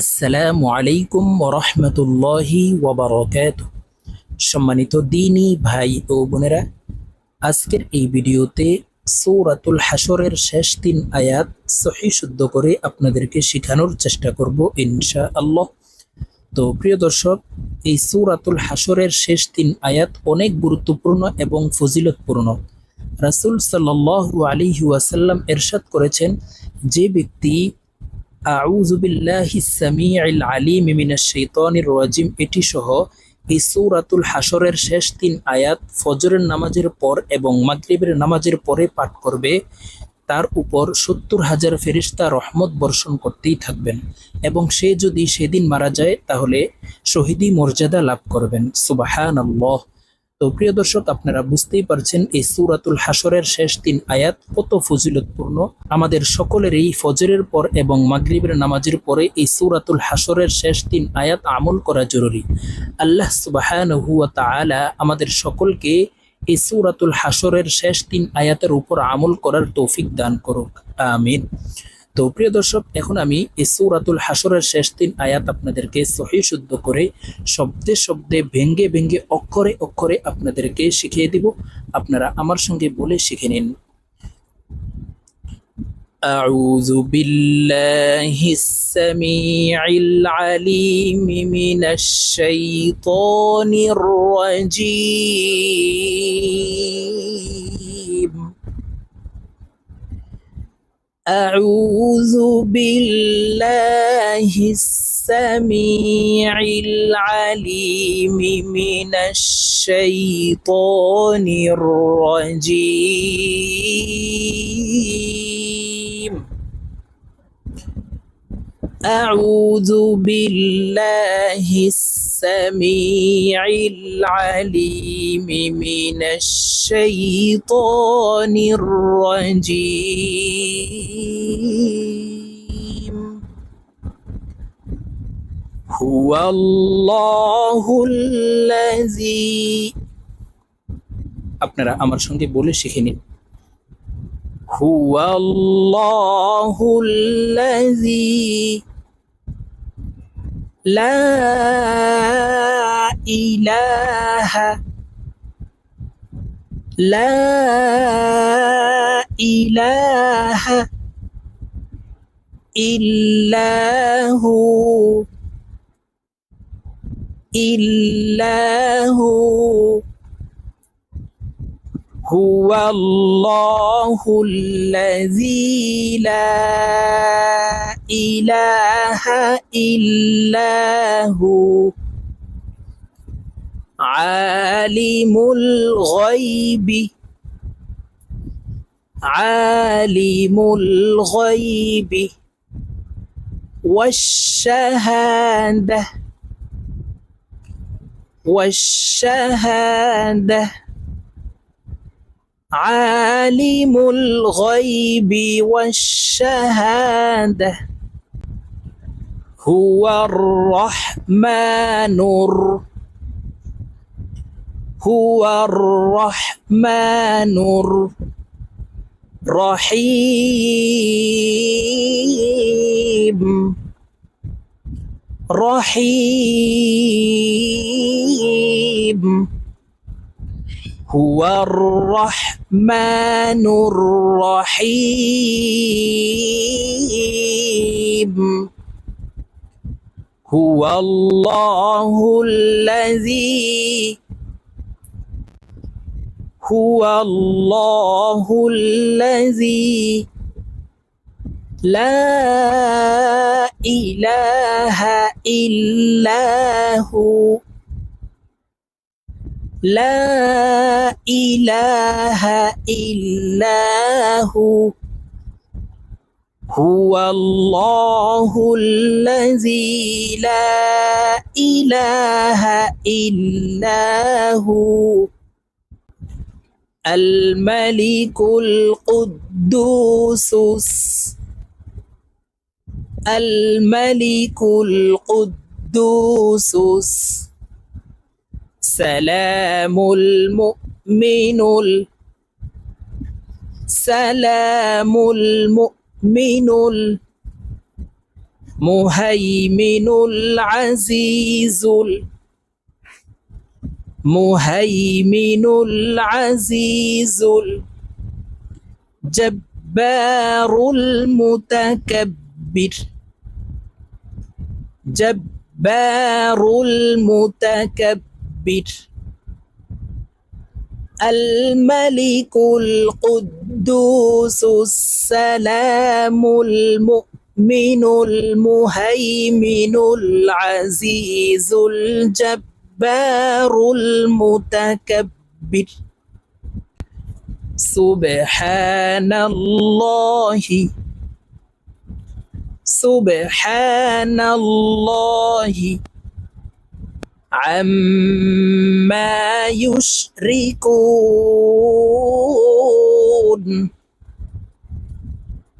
আসসালামু আলাইকুম ওরহমতুল্লাহি ওয়াবারাকাতুহু। সম্মানিত দিনী ভাই ও বোনেরা, আজকের এই ভিডিওতে সূরাতুল হাশরের শেষ 3 আয়াত সহিহ শুদ্ধ করে আপনাদেরকে শেখানোর চেষ্টা করব ইনশাআল্লাহ। তো প্রিয় দর্শক, এই সূরাতুল হাশরের শেষ 3 আয়াত অনেক গুরুত্বপূর্ণ এবং ফজিলতপূর্ণ। রাসূল সাল্লাল্লাহু আলাইহি ওয়াসাল্লাম ইরশাদ করেছেন, যে ব্যক্তি আউযু বিল্লাহিস সামিউল আলিম মিনাশ শাইতানির রাজিম এটি সহ এই সূরাতুল হাশরের শেষ 3 আয়াত ফজরের নামাজের পর এবং মাগরিবের নামাজের পরে পাঠ করবে, তার উপর ৭০,০০০ ফেরেশতা রহমত বর্ষণ করতেই থাকবেন এবং সে যদি সেদিন মারা যায় তাহলে শহীদি মর্যাদা লাভ করবেন। সুবহানাল্লাহ। তো প্রিয় দর্শক, আপনারা বুঝতেই পারছেন এই সূরাতুল হাশরের শেষ 3 আয়াত কত ফজিলতপূর্ণ। আমাদের সকলেরই ফজরের পর এবং মাগরিবের নামাজের পরে এই সূরাতুল হাশরের শেষ 3 আয়াত আমল করা জরুরি। আল্লাহ সুবহানাহু ওয়া তাআলা আমাদের সকলকে এই সূরাতুল হাশরের শেষ 3 আয়াতের উপর আমল করার তৌফিক দান করুক, আমিন। তো প্রিয় দর্শক, এখন আমি এই সূরাতুল হাশরের শেষ 3 আয়াত আপনাদেরকে সহিহ শুদ্ধ করে শব্দে শব্দে ভেঙ্গে ভেঙ্গে অক্ষরে অক্ষরে আপনাদেরকে শিখিয়ে দিব। আপনারা আমার সঙ্গে বলে শিখে নিন। أعوذ بالله السميع العليم من الشيطان الرجيم. أعوذ بالله السميع العليم من الشيطان الرجيم. أعوذ بالله السميع العليم من الشيطان الرجيم. هو الله الذي আপনারা আমার সঙ্গে বলে শিখে নিন। هو الله الذي لا إله إلا هو هو الله الذي لا إله إلا هو عالم الغيب والشهادة عالم الغيب والشهادة هو الرحمن الرحيم. هو الرحمن الرحيم. هو الله الذي لا إله إلا هو هو الله الذي لا إله إلا هو الملك القدوس سلام المؤمن مهيمن العزيز مهيمن العزيز الجبار المتكبر جبار المتكبر الملك القدوس السلام المؤمن المهيمن العزيز الجبار المتكبر سبحان الله سبحان الله عما يشركون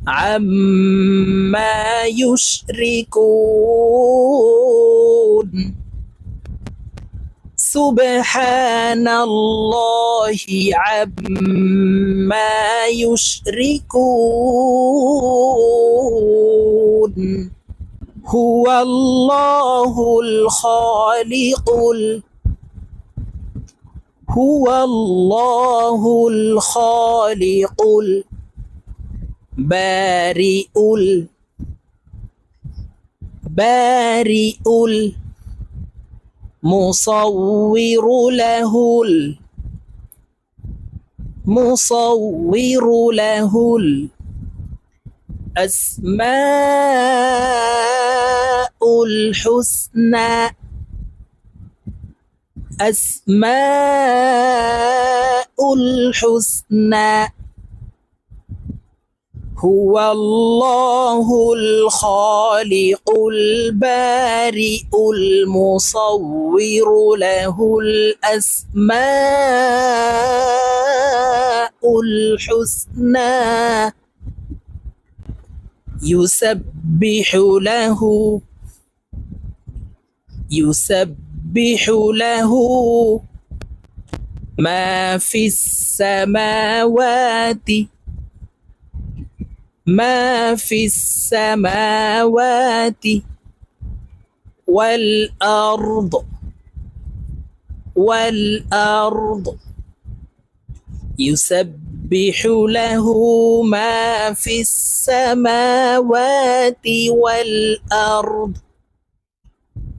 عما يشركون سبحان الله عما يشركون هو الله الخالق هو الله الخالق البارئ المصور له الأسماء الحسنى أسماء الحسنى هو الله الخالق البارئ المصور له الأسماء الحسنى يسبح له ما في السماوات والأرض يسبح له ما في السماوات والأرض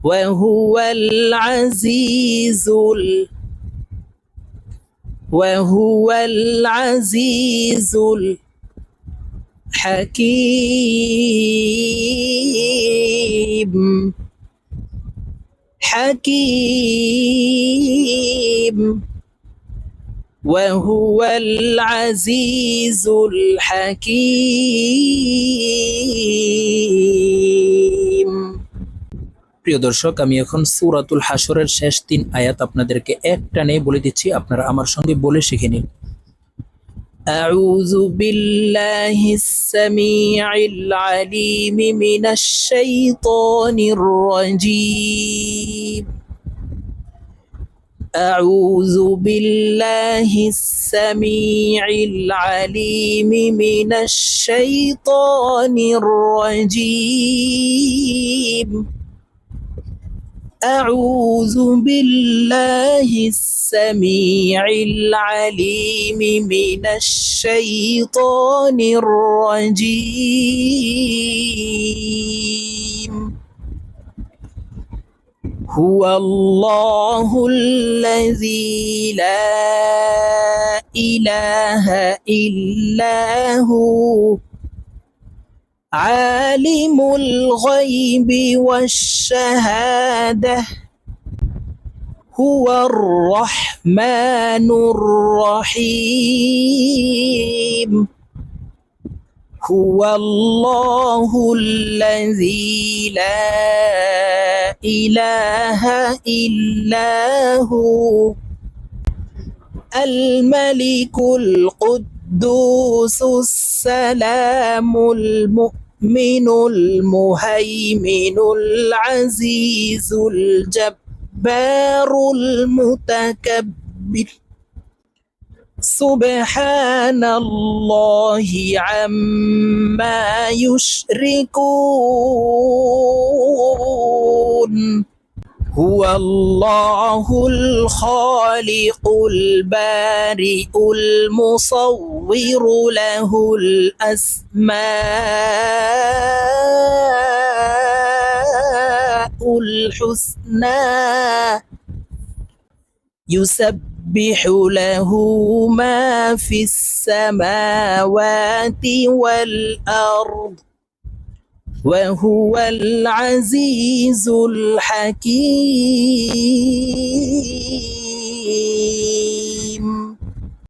وهو العزيز حكيم وهو العزيز الحكيم প্রিয় দর্শক আমি এখন সূরাতুল হাশরের শেষ 3 আয়াত আপনাদেরকে একটানে বলে দিচ্ছি আপনারা আমার সঙ্গে বলে শিখে নিন أعوذ بالله السميع العليم من الشيطان الرجيم أعوذ بالله السميع العليم من الشيطان الرجيم أعوذ بالله السميع العليم من الشيطان الرجيم هو الله الذي لا إله إلا هو عالم الغيب والشهادة هو الرحمن الرحيم هو الله الذي لا إله إلا هو الملك القدوس السلام المؤمن المهيمن العزيز الجبار المتكبر سبحان الله عما يشركون هو الله الخالق البارئ المصور له الأسماء الحسنى يسبح له ما في السماوات والأرض وهو العزيز الحكيم